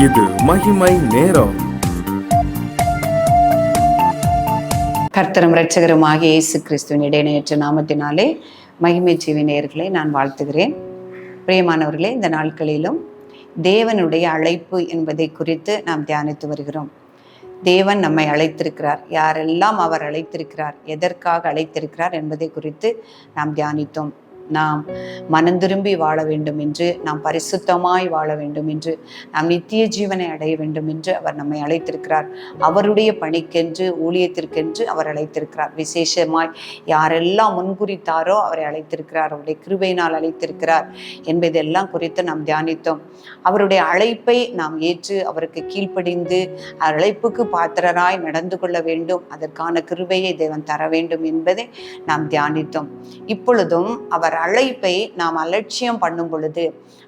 இது மகிமை நேரம். கர்த்தரும் இரட்சகருமாகிய இயேசு கிறிஸ்துவின் இடையற்ற நாமத்தினாலே மகிமை ஜீவி நேயர்களை நான் வாழ்த்துகிறேன். பிரியமானவர்களே, இந்த நாட்களிலும் தேவனுடைய அழைப்பு என்பதை குறித்து நாம் தியானித்து வருகிறோம். தேவன் நம்மை அழைத்திருக்கிறார், யாரெல்லாம் அவர் அழைத்திருக்கிறார், எதற்காக அழைத்திருக்கிறார் என்பதை குறித்து நாம் தியானித்தோம். நாம் மனந்திரும்பி வாழ வேண்டும் என்று, நாம் பரிசுத்தமாய் வாழ வேண்டும் என்று, நாம் நித்திய ஜீவனை அடைய வேண்டும் என்று அவர் நம்மை அழைத்திருக்கிறார். அவருடைய பணிக்கென்று, ஊழியத்திற்கென்று அவர் அழைத்திருக்கிறார். விசேஷமாய் யாரெல்லாம் முன்குறித்தாரோ அவரை அழைத்திருக்கிறார், அவருடைய கிருபையினால் அழைத்திருக்கிறார் என்பதெல்லாம் குறித்து நாம் தியானித்தோம். அவருடைய அழைப்பை நாம் ஏற்று அவருக்கு கீழ்ப்படிந்து அழைப்புக்கு பாத்திரராய் நடந்து கொள்ள வேண்டும், அதற்கான கிருபையை தேவன் தர வேண்டும் என்பதை நாம் தியானித்தோம். இப்பொழுதும் அவர் அழைப்பை நாம் அலட்சியம் பண்ணும் பொழுது,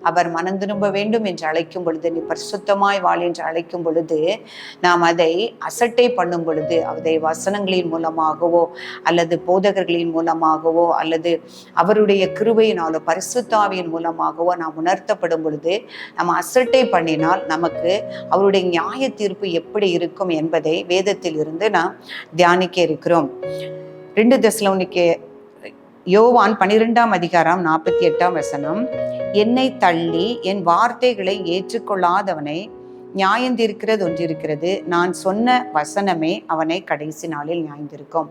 அவர் மனம் திரும்ப வேண்டும் என்று அழைக்கும் பொழுது, நீ பரிசுத்தமாய் வாழ் என்று அழைக்கும் பொழுது, நாம் அதை அசட்டை பண்ணும் பொழுது, அதை வசனங்களின் மூலமாகவோ அல்லது போதகர்களின் மூலமாகவோ அல்லது அவருடைய கிருபையினாலோ பரிசுத்தாவியின் மூலமாகவோ நாம் உணர்த்தப்படும் பொழுது நம்ம அசட்டை பண்ணினால் நமக்கு அவருடைய நியாய தீர்ப்பு எப்படி இருக்கும் என்பதை வேதத்தில் இருந்து நாம் தியானிக்க இருக்கிறோம். 2 தெசலோனிக்கே யோவான் 12ஆம் அதிகாரம் 48ஆம் வசனம், என்னை தள்ளி என் வார்த்தைகளை ஏற்றுக்கொள்ளாதவனை நியாயந்திருக்கிறது ஒன்றிருக்கிறது, நான் சொன்ன வசனமே அவனை கடைசி நாளில் நியாயந்திருக்கும்.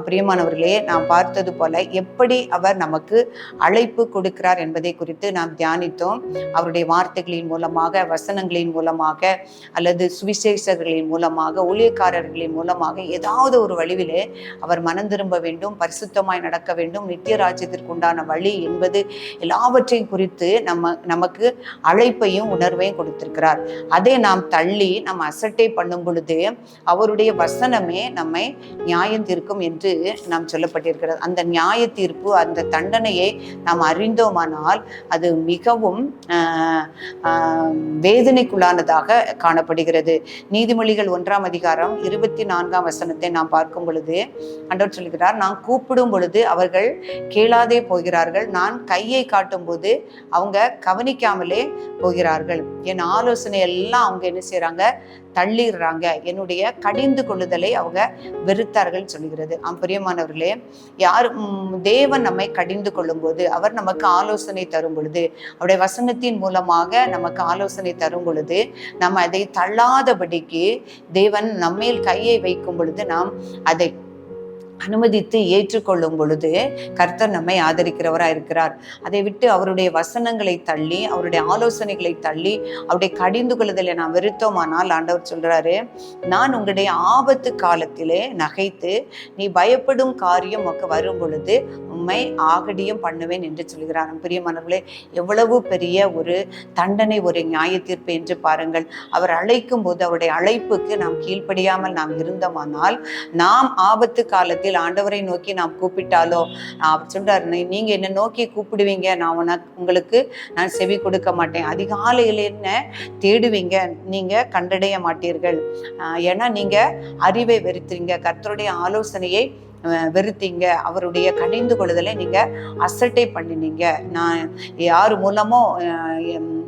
பிரியமானவர்களே, நாம் பார்த்தது போல எப்படி அவர் நமக்கு அழைப்பு கொடுக்கிறார் என்பதை குறித்து நாம் தியானித்தோம். அவருடைய வார்த்தைகளின் மூலமாக, வசனங்களின் மூலமாக அல்லது சுவிசேஷர்களின் மூலமாக, ஊழியக்காரர்களின் மூலமாக ஏதாவது ஒரு வழிவிலே அவர் மனம் திரும்ப வேண்டும், பரிசுத்தமாய் நடக்க வேண்டும், நித்திய ராஜ்யத்திற்கு உண்டான வழி என்பது எல்லாவற்றையும் குறித்து நமக்கு அழைப்பையும் உணர்வையும் கொடுத்திருக்கிறார். அதை நாம் தள்ளி நம்ம அசட்டை பண்ணும் பொழுது அவருடைய வசனமே நம்மை நியாயம் தீர்க்கும் என்று நாம் சொல்லப்பட்டிருக்கிறது. அந்த நியாய தீர்ப்பு, அந்த தண்டனையை நாம் அறிந்தோமானால் அது மிகவும் வேதனைக்குள்ளானதாக காணப்படுகிறது. நீதிமொழிகள் 1ஆம் அதிகாரம் 24ஆம் வசனத்தை நாம் பார்க்கும் பொழுது ஆண்டவர் சொல்கிறார், நான் கூப்பிடும் பொழுது அவர்கள் கேளாதே போகிறார்கள், நான் கையை காட்டும் போது அவங்க கவனிக்காமலே போகிறார்கள், என் ஆலோசனை எல்லாம் அவங்க என்ன செய்யறாங்க, தள்ளிடுறாங்க, என்னுடைய கடிந்து கொள்ளுதலை அவங்க வெறுத்தார்கள் சொல்லுகிறது. பிரியமானவர்களே, யார் தேவன் நம்மை கடிந்து கொள்ளும் போது, அவர் நமக்கு ஆலோசனை தரும் பொழுது, அவருடைய வசனத்தின் மூலமாக நமக்கு ஆலோசனை தரும் பொழுது, நம்ம அதை தள்ளாதபடிக்கு தேவன் நம்மேல் கையை வைக்கும் பொழுது நாம் அதை அனுமதித்து ஏற்றுக்கொள்ளும் பொழுது கர்த்தர் நம்மை ஆதரிக்கிறவராக இருக்கிறார். அதை விட்டு அவருடைய வசனங்களை தள்ளி, அவருடைய ஆலோசனைகளை தள்ளி, அவருடைய கடிந்து கொள்ளுதலை நாம் வெறுத்தோமானால் ஆண்டவர் சொல்றாரு, நான் உங்களுடைய ஆபத்து காலத்திலே நகைத்து நீ பயப்படும் காரியம் உனக்கு வரும் பொழுது உண்மை ஆகடியும் பண்ணுவேன் என்று சொல்கிறார். பிரியமானவர்களே, எவ்வளவு பெரிய ஒரு தண்டனை, ஒரு நியாய தீர்ப்பு என்று பாருங்கள். அவர் அழைக்கும் போது அவருடைய அழைப்புக்கு நாம் கீழ்ப்படியாமல் நாம் இருந்தோமானால், நாம் ஆபத்து காலத்தில் ஆண்டவரை நோக்கி நாம் கூப்பிட்டாலோ, அவர் சொல்றாரு, நீங்க என்ன நோக்கி கூப்பிடுவீங்க, நான் உங்களுக்கு நான் செவி கொடுக்க மாட்டேன், அதிகாலையில என்ன தேடுவீங்க, நீங்க கண்டடைய மாட்டீர்கள், ஏன்னா நீங்க அறிவை வெறுத்தீங்க, கர்த்தருடைய ஆலோசனையை வெறுத்தீங்க, அவருடைய கடிந்து கொள்ளுதலை நீங்க அசட்டை பண்ணினீங்க, நான் யார் மூலமோ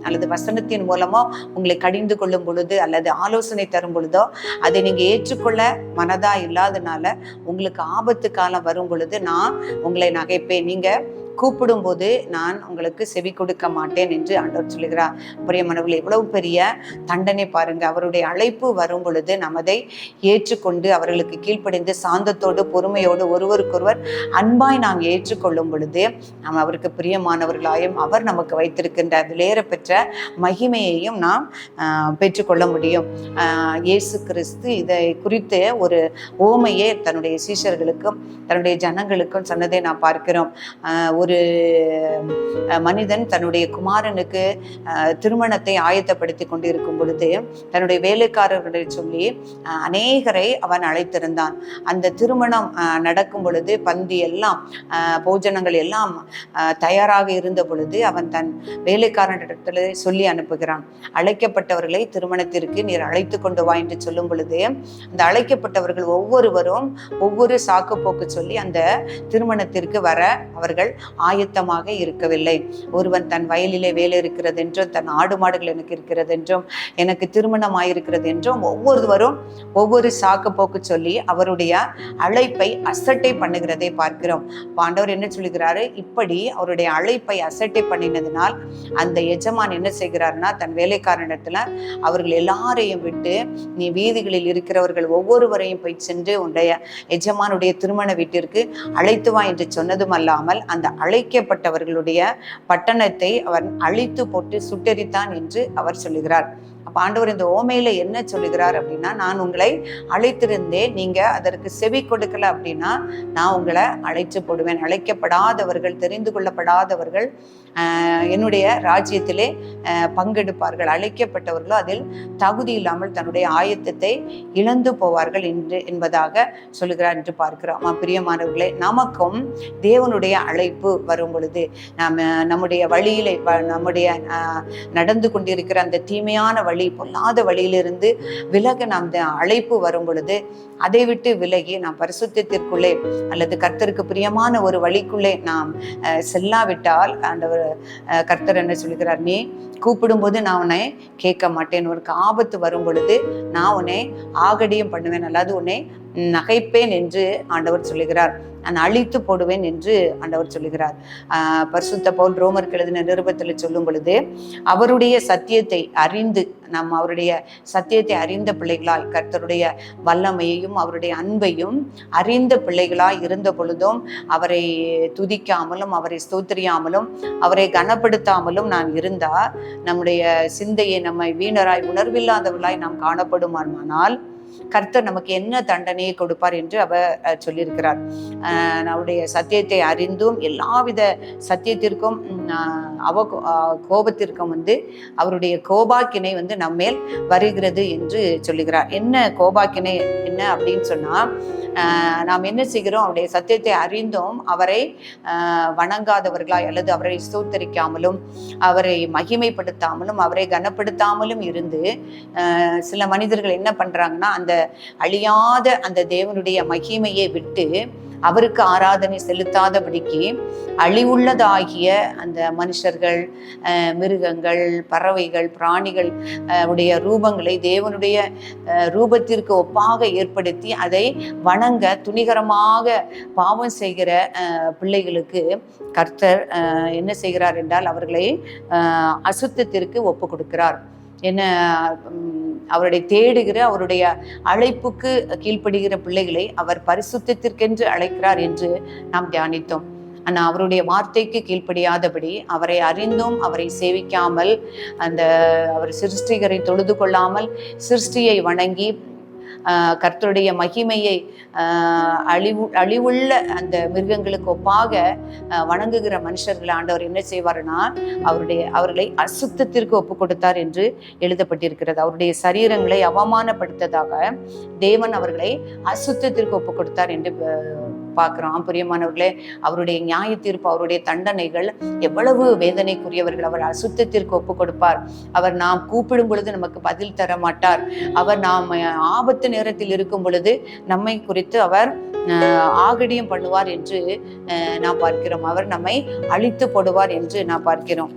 அல்லது வசனத்தின் மூலமோ உங்களை கடிந்து கொள்ளும் பொழுது அல்லது ஆலோசனை தரும் பொழுதோ அதை நீங்க ஏற்றுக்கொள்ள மனதா இல்லாதனால உங்களுக்கு ஆபத்து காலம் வரும் பொழுது நான் உங்களை நகைப்பேன், நீங்க கூப்பிடும் போது நான் உங்களுக்கு செவி கொடுக்க மாட்டேன் என்று ஆண்டவர் சொல்லுகிறார். பிரியமானவர்களே, எவ்வளவு பெரிய தண்டனை பாருங்க. அவருடைய அழைப்பு வரும் பொழுது நமதை ஏற்றுக்கொண்டு அவர்களுக்கு கீழ்ப்படிந்து சாந்தத்தோடு பொறுமையோடு ஒருவருக்கொருவர் அன்பாய் நாம் ஏற்றுக்கொள்ளும் பொழுது நாம் அவருக்கு பிரியமானவர்களாயும் அவர் நமக்கு வைத்திருக்கின்ற விலையேற பெற்ற மகிமையையும் நாம் பெற்றுக்கொள்ள முடியும். இயேசு கிறிஸ்து இதை குறித்து ஒரு ஓமையே தன்னுடைய சீஷர்களுக்கும் தன்னுடைய ஜனங்களுக்கும் சொன்னதை நாம் பார்க்கிறோம். ஒரு மனிதன் தன்னுடைய குமாரனுக்கு திருமணத்தை ஆயத்தப்படுத்தி கொண்டிருக்கும் பொழுது தன்னுடைய வேலைக்காரர்களை சொல்லி அநேகரை அவன் அழைத்திருந்தான். அந்த திருமணம் நடக்கும் பொழுது பந்தி எல்லாம் போஜனங்கள் எல்லாம் தயாராக இருந்த பொழுது அவன் தன் வேலைக்காரனிடத்தில் சொல்லி அனுப்புகிறான், அழைக்கப்பட்டவர்களை திருமணத்திற்கு நீர் அழைத்து கொண்டு வா என்று சொல்லும் பொழுது அந்த அழைக்கப்பட்டவர்கள் ஒவ்வொருவரும் ஒவ்வொரு சாக்கு போக்கு சொல்லி அந்த திருமணத்திற்கு வர அவர்கள் ஆயத்தமாக இருக்கவில்லை. ஒருவன் தன் வயலிலே வேலை இருக்கிறது என்றும், தன் ஆடு மாடுகள் எனக்கு இருக்கிறது என்றும், எனக்கு திருமணம் ஆயிருக்கிறது என்றும் ஒவ்வொருவரும் ஒவ்வொரு சாக்கு போக்கு சொல்லி அவருடைய அழைப்பை அசட்டை பண்ணுகிறதை பார்க்கிறோம். ஆண்டவர் என்ன சொல்லுகிறாரு, இப்படி அவருடைய அழைப்பை அசட்டை பண்ணினதினால் அந்த எஜமான் என்ன செய்கிறார்னா, தன் வேலைக்காரனிடத்துல அவர்கள் எல்லாரையும் விட்டு, நீ வீதிகளில் இருக்கிறவர்கள் ஒவ்வொருவரையும் போய் சென்று உன்னுடைய எஜமானுடைய திருமண வீட்டிற்கு அழைத்து வா என்று சொன்னதும் அல்லாமல் அந்த அழைக்கப்பட்டவர்களுடைய பட்டணத்தை அவர் அழித்து போட்டு சுட்டெரித்தான் என்று அவர் சொல்லுகிறார். அப்ப ஆண்டவர் இந்த ஓமையில என்ன சொல்லுகிறார் அப்படின்னா, நான் உங்களை அழைத்திருந்தேன், நீங்க அதற்கு செவி கொடுக்கல அப்படின்னா நான் உங்களை அழைத்து போடுவேன். அழைக்கப்படாதவர்கள், தெரிந்து கொள்ளப்படாதவர்கள் என்னுடைய ராஜ்யத்திலே பங்கெடுப்பார்கள். அழைக்கப்பட்டவர்களோ அதில் தகுதி இல்லாமல் தன்னுடைய ஆயத்தத்தை இழந்து போவார்கள் என்பதாக சொல்லுகிறார் என்று பார்க்கிறோம். பிரியமானவர்களே, நமக்கும் தேவனுடைய அழைப்பு வரும் பொழுது நம்முடைய வழியிலே நம்முடைய நடந்து கொண்டிருக்கிற அந்த தீமையான வழி, பொல்லாத வழியிலிருந்து விலக நாம் அழைப்பு வரும் பொழுது அதை விட்டு விலகி நாம் பரிசுத்தத்திற்குள்ளே அல்லது கர்த்தருக்கு பிரியமான ஒரு வழிக்குள்ளே நாம் செல்லாவிட்டால் ஆண்டவர் கர்த்தர் என்ன சொல்கிறார், நீ கூப்பிடும் போது நான் உன்னை கேட்க மாட்டேன், உனக்கு ஆபத்து வரும் பொழுது நான் உன்னை ஆகடியம் பண்ணுவேன், அல்லது உன்னை நகைப்பேன் என்று ஆண்டவர் சொல்லுகிறார். நான் அழித்து போடுவேன் என்று ஆண்டவர் சொல்லுகிறார். பரிசுத்த பவுல் ரோமருக்கு எழுதின நிருபத்தில் சொல்லும் பொழுது, அவருடைய சத்தியத்தை அறிந்து, நாம் அவருடைய சத்தியத்தை அறிந்த பிள்ளைகளாய், கர்த்தருடைய வல்லமையையும் அவருடைய அன்பையும் அறிந்த பிள்ளைகளாய் இருந்த பொழுதும் அவரை துதிக்காமலும் அவரை ஸ்தோத்திரியாமலும் அவரை கனப்படுத்தாமலும் நான் இருந்தா, நம்முடைய சிந்தையை நம்மை வீணராய் உணர்வில்லாதவர்களாய் நாம் காணப்படுமானால் கர்த்தர் நமக்கு என்ன தண்டனையை கொடுப்பார் என்று அவர் சொல்லியிருக்கிறார். நம்முடைய சத்தியத்தை அறிந்தும் எல்லாவித சத்தியத்திற்கும் கோபத்திற்கும் அவருடைய கோபாக்கினை நம்மேல் வருகிறது என்று சொல்லுகிறார். என்ன கோபாக்கினை என்ன அப்படின்னு சொன்னா, நாம் என்ன செய்கிறோம், அவருடைய சத்தியத்தை அறிந்தும் அவரை வணங்காதவர்களாய் அல்லது அவரை ஸ்தோத்தரிக்காமலும் அவரை மகிமைப்படுத்தாமலும் அவரை கனப்படுத்தாமலும் இருந்து சில மனிதர்கள் என்ன பண்றாங்கன்னா, அந்த அழியாத அந்த தேவனுடைய மகிமையை விட்டு அவருக்கு ஆராதனை செலுத்தாதபடிக்கு அழிவுள்ளதாகிய அந்த மனுஷர்கள், மிருகங்கள், பறவைகள், பிராணிகள் உடைய ரூபங்களை தேவனுடைய ரூபத்திற்கு ஒப்பாக ஏற்படுத்தி அதை வணங்க துணிகரமாக பாவம் செய்கிற பிள்ளைகளுக்கு கர்த்தர் என்ன செய்கிறார் என்றால், அவர்களை அசுத்தத்திற்கு ஒப்பு கொடுக்கிறார். என்ன, அவருடைய தேடுகிற அவருடைய அழைப்புக்கு கீழ்ப்படுகிற பிள்ளைகளை அவர் பரிசுத்தத்திற்கென்று அழைக்கிறார் என்று நாம் தியானித்தோம். ஆனால் அவருடைய வார்த்தைக்கு கீழ்ப்படியாதபடி, அவரை அறிந்தும் அவரை சேவிக்காமல், அவர் சிருஷ்டிகரை தொழுது கொள்ளாமல் சிருஷ்டியை வணங்கி கர்த்தருடைய மகிமையை அழிவுள்ள அந்த மிருகங்களுக்கு ஒப்பாக வணங்குகிற மனுஷர்களை ஆண்டவர் என்ன செய்வார்னா, அவர்களை அசுத்தத்திற்கு ஒப்பு கொடுத்தார் என்று எழுதப்பட்டிருக்கிறது. அவருடைய சரீரங்களை அவமானப்படுத்ததாக தேவன் அவர்களை அசுத்தத்திற்கு ஒப்பு கொடுத்தார் என்று பார்க்கிறோம். பிரியமானவர்களே, அவருடைய நியாய தீர்ப்பு, அவருடைய தண்டனைகள் எவ்வளவு வேதனைக்குரியவர்கள். அவர் அசுத்தத்திற்கு ஒப்பு கொடுப்பார். அவர் நாம் கூப்பிடும் பொழுது நமக்கு பதில் தர மாட்டார். அவர் நாம் ஆபத்து நேரத்தில் இருக்கும் பொழுது நம்மை குறித்து அவர் ஆகடியம் பண்ணுவார் என்று நாம் பார்க்கிறோம். அவர் நம்மை அழித்து போடுவார் என்று நாம் பார்க்கிறோம்.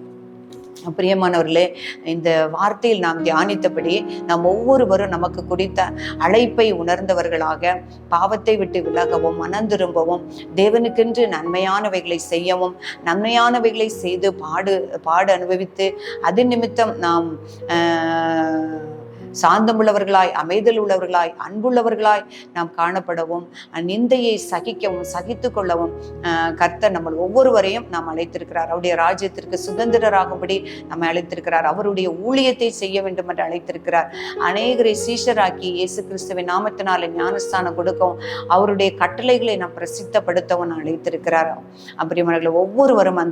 பிரியமானவர்களே, இந்த வார்த்தையில் நாம் தியானித்தபடி நாம் ஒவ்வொருவரும் நமக்கு குறித்த அழைப்பை உணர்ந்தவர்களாக பாவத்தை விட்டு விலகவும், மனந்திரும்பவும், தேவனுக்கென்று நன்மையானவைகளை செய்யவும், நன்மையானவைகளை செய்து பாடு அனுபவித்து அது நிமித்தம் நாம் சாந்தமுள்ளவர்களாய், அமைதல் உள்ளவர்களாய், அன்புள்ளவர்களாய் நாம் காணப்படவும், நிந்தையை சகிக்கவும், சகித்து கொள்ளவும் கர்த்தர் நம்ம ஒவ்வொருவரையும் நாம் அழைத்திருக்கிறார். அவருடைய ராஜ்யத்திற்கு சுதந்திரராகும்படி நம்மை அழைத்திருக்கிறார். அவருடைய ஊழியத்தை செய்ய வேண்டும் என்று அழைத்திருக்கிறார். அநேகரை சீஷராக்கி இயேசு கிறிஸ்துவின் நாமத்தினால ஞானஸ்தானம் கொடுக்கவும், அவருடைய கட்டளைகளை நாம் பிரசித்தப்படுத்தவும் அழைத்திருக்கிறார். அப்படிமானவர்கள் ஒவ்வொருவரும்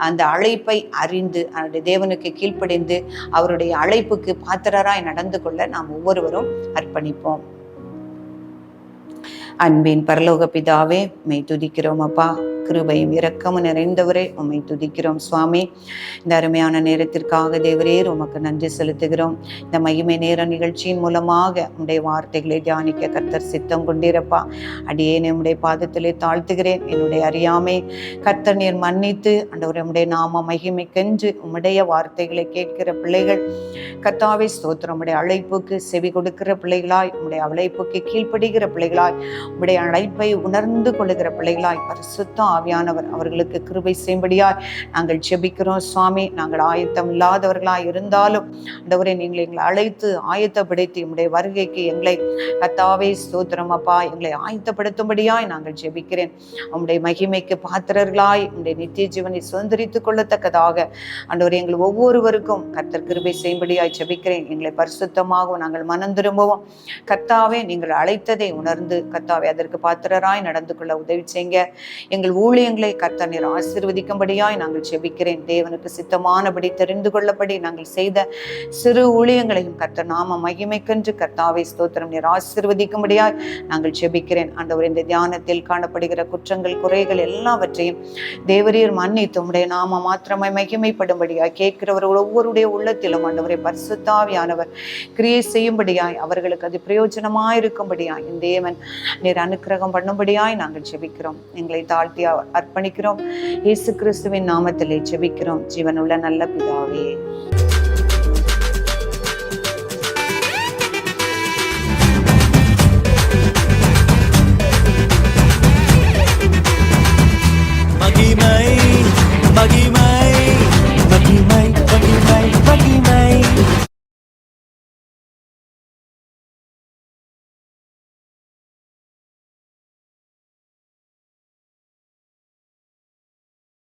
அந்த அழைப்பை அறிந்து தேவனுக்கு கீழ்ப்படிந்து அவருடைய அழைப்புக்கு பாத்திரராய் நடந்து கொள்ள நாம் ஒவ்வொருவரும் அர்ப்பணிப்போம். அன்பின் பரலோக பிதாவே, மெய் துதிக்கிறோம் அப்பா. கிருபையும் இரக்கமும் நிறைந்தவரே உம்மை துதிக்கிறோம் சுவாமி. இந்த அருமையான நேரத்திற்காக தேவரே உமக்கு நன்றி செலுத்துகிறோம். இந்த மகிமை நேர நிகழ்ச்சியின் மூலமாக உம்முடைய வார்த்தைகளை தியானிக்க கர்த்தர் சித்தம் கொண்டிருப்பா. அடியேன் உம்முடைய பாதத்திலே தாழ்த்துகிறேன். என்னுடைய அறியாமை கர்த்தர் நீர் மன்னித்து ஆண்டவரே உம்முடைய நாம மகிமைக்கென்று உம்முடைய வார்த்தைகளை கேட்கிற பிள்ளைகள் கர்த்தாவே ஸ்தோத்திரம். உம்முடைய அழைப்புக்கு செவி கொடுக்கிற பிள்ளைகளாய், உம்முடைய அழைப்புக்கு கீழ்ப்படுகிற பிள்ளைகளாய், உம்முடைய அழைப்பை உணர்ந்து கொள்ளுகிற பிள்ளைகளாய் பரிசுத்த ஆவியானவர் அவர்களுக்கு கிருபை செய்யும்படியாய் நாங்கள் ஜெபிக்கிறோம் சுவாமி. நாங்கள் ஆயத்தம் இல்லாதவர்களாய் இருந்தாலும் ஆண்டவரே நீங்கள் எங்களை அழைத்து ஆயத்தப்படுத்தி உம்முடைய வருகைக்கு எங்களை கர்த்தாவே ஸ்தோத்திரம் அப்பா எங்களை ஆயத்தப்படுத்தும்படியாய் நாங்கள் ஜெபிக்கிறேன். உம்முடைய மகிமைக்கு பாத்திரர்களாய் உம்முடைய நித்திய ஜீவனை சுதந்திரித்துக் கொள்ளத்தக்கதாக ஆண்டவரே எங்கள் ஒவ்வொருவருக்கும் கர்த்தர் கிருபை செய்யும்படியாய் ஜெபிக்கிறேன். எங்களை பரிசுத்தமாகவும் நாங்கள் மனம் திரும்பவும் கர்த்தாவே நீங்கள் அழைத்ததை உணர்ந்து கர்த்தாவே அதற்கு பாத்திரராய் நடந்து கொள்ள உதவி செய்யுங்க. எங்கள் ஊழியங்களை கர்த்தர் நீர் ஆசீர்வதிக்கும்படியாய் நாங்கள் ஜெபிக்கிறேன். தேவனுக்கு சித்தமானபடி தெரிந்து கொள்ளப்படி நாங்கள் செய்த சிறு ஊழியங்களையும் கர்த்தர் நாம மகிமைக்கென்று கர்த்தாவே ஸ்தோத்திரம் நீர் ஆசீர்வதிக்கும்படியாய் நாங்கள் ஜெபிக்கிறேன். ஆண்டவர் இந்த தியானத்தில் காணப்படுகிற குற்றங்கள் குறைகள் எல்லாவற்றையும் தேவரீர் மன்னித்து உம்முடைய நாம மாத்திரமே மகிமைப்படும்படியாய் கேட்கிறவர்கள் ஒவ்வொருடைய உள்ளத்திலும் ஆண்டவரை பரிசுத்தாவியானவர் கிரியை செய்யும்படியாய் அவர்களுக்கு அது பிரயோஜனமாயிருக்கும்படியாய் இந்த தேவன் நீர் அனுக்கிரகம் பண்ணும்படியாய் நாங்கள் ஜெபிக்கிறோம். எங்களை தாழ்த்தி அர்ப்பணிக்கிறோம். இயேசு கிறிஸ்துவின் நாமத்திலே ஜெபிக்கிறோம் ஜீவனுள்ள நல்ல பிதாவே.